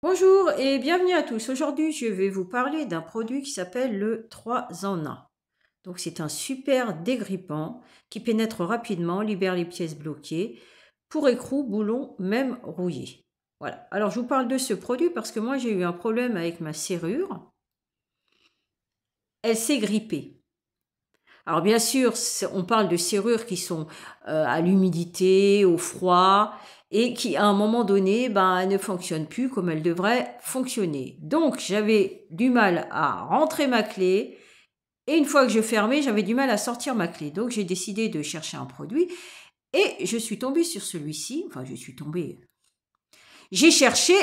Bonjour et bienvenue à tous. Aujourd'hui, je vais vous parler d'un produit qui s'appelle le 3 en 1. Donc, c'est un super dégrippant qui pénètre rapidement, libère les pièces bloquées pour écrou, boulons, même rouillés. Voilà. Alors, je vous parle de ce produit parce que moi, j'ai eu un problème avec ma serrure. Elle s'est grippée. Alors, bien sûr, on parle de serrures qui sont à l'humidité, au froid, et qui, à un moment donné, ne fonctionnent plus comme elles devraient fonctionner. Donc, j'avais du mal à rentrer ma clé, et une fois que je fermais, j'avais du mal à sortir ma clé. Donc, j'ai décidé de chercher un produit, et je suis tombée sur celui-ci. Enfin, je suis tombée. J'ai cherché,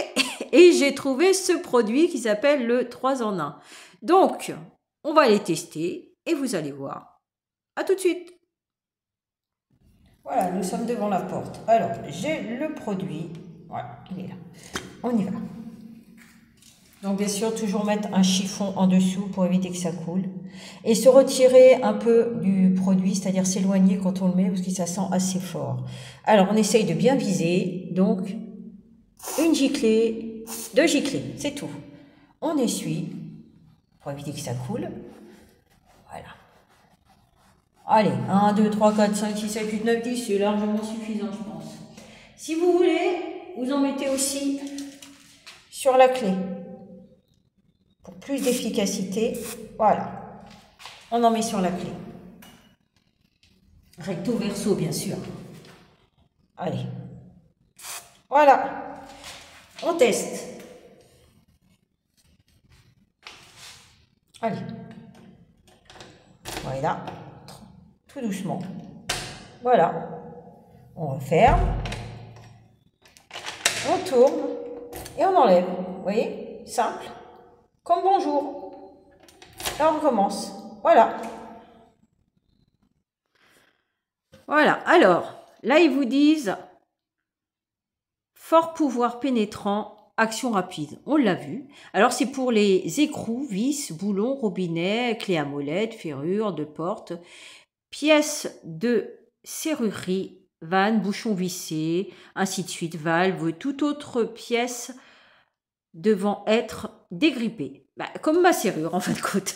et j'ai trouvé ce produit qui s'appelle le 3 en 1. Donc, on va les tester, et vous allez voir. À tout de suite. Voilà, nous sommes devant la porte. Alors, j'ai le produit. Voilà, il est là. On y va. Donc, bien sûr, toujours mettre un chiffon en dessous pour éviter que ça coule. Et se retirer un peu du produit, c'est-à-dire s'éloigner quand on le met parce que ça sent assez fort. Alors, on essaye de bien viser. Donc, une giclée, deux giclées, c'est tout. On essuie pour éviter que ça coule. Voilà. Allez, 1, 2, 3, 4, 5, 6, 7, 8, 9, 10, c'est largement suffisant, je pense. Si vous voulez, vous en mettez aussi sur la clé. Pour plus d'efficacité, voilà. On en met sur la clé. Recto verso, bien sûr. Allez. Voilà. On teste. Allez. Voilà. Tout doucement. Voilà. On referme. On tourne. Et on enlève. Vous voyez? Simple. Comme bonjour. Là, on recommence. Voilà. Voilà. Alors, là, ils vous disent fort pouvoir pénétrant, action rapide. On l'a vu. Alors, c'est pour les écrous, vis, boulons, robinets, clés à molette, ferrures de porte, pièces de serrurerie, vannes, bouchons vissés, ainsi de suite, valves, toute autre pièce devant être dégrippée. Comme ma serrure, en fin de compte.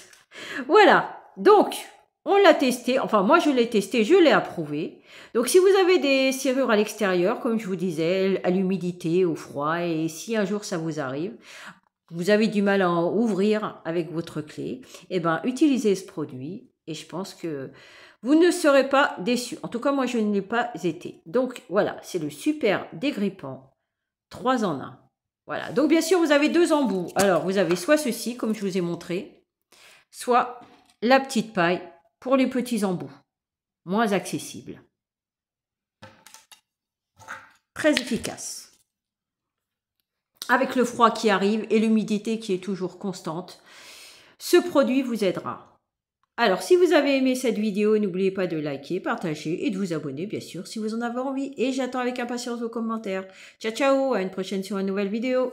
Voilà. Donc, on l'a testé. Enfin, moi, je l'ai testé, je l'ai approuvé. Donc, si vous avez des serrures à l'extérieur, comme je vous disais, à l'humidité, au froid, et si un jour ça vous arrive, vous avez du mal à en ouvrir avec votre clé, utilisez ce produit et je pense que vous ne serez pas déçus. En tout cas, moi, je ne l'ai pas été. Donc, voilà, c'est le super dégrippant 3 en 1. Voilà. Donc, bien sûr, vous avez deux embouts. Alors, vous avez soit ceci, comme je vous ai montré, soit la petite paille pour les petits embouts, moins accessible. Très efficace. Avec le froid qui arrive et l'humidité qui est toujours constante, ce produit vous aidera. Alors, si vous avez aimé cette vidéo, n'oubliez pas de liker, partager et de vous abonner, bien sûr, si vous en avez envie. Et j'attends avec impatience vos commentaires. Ciao, ciao, à une prochaine sur une nouvelle vidéo.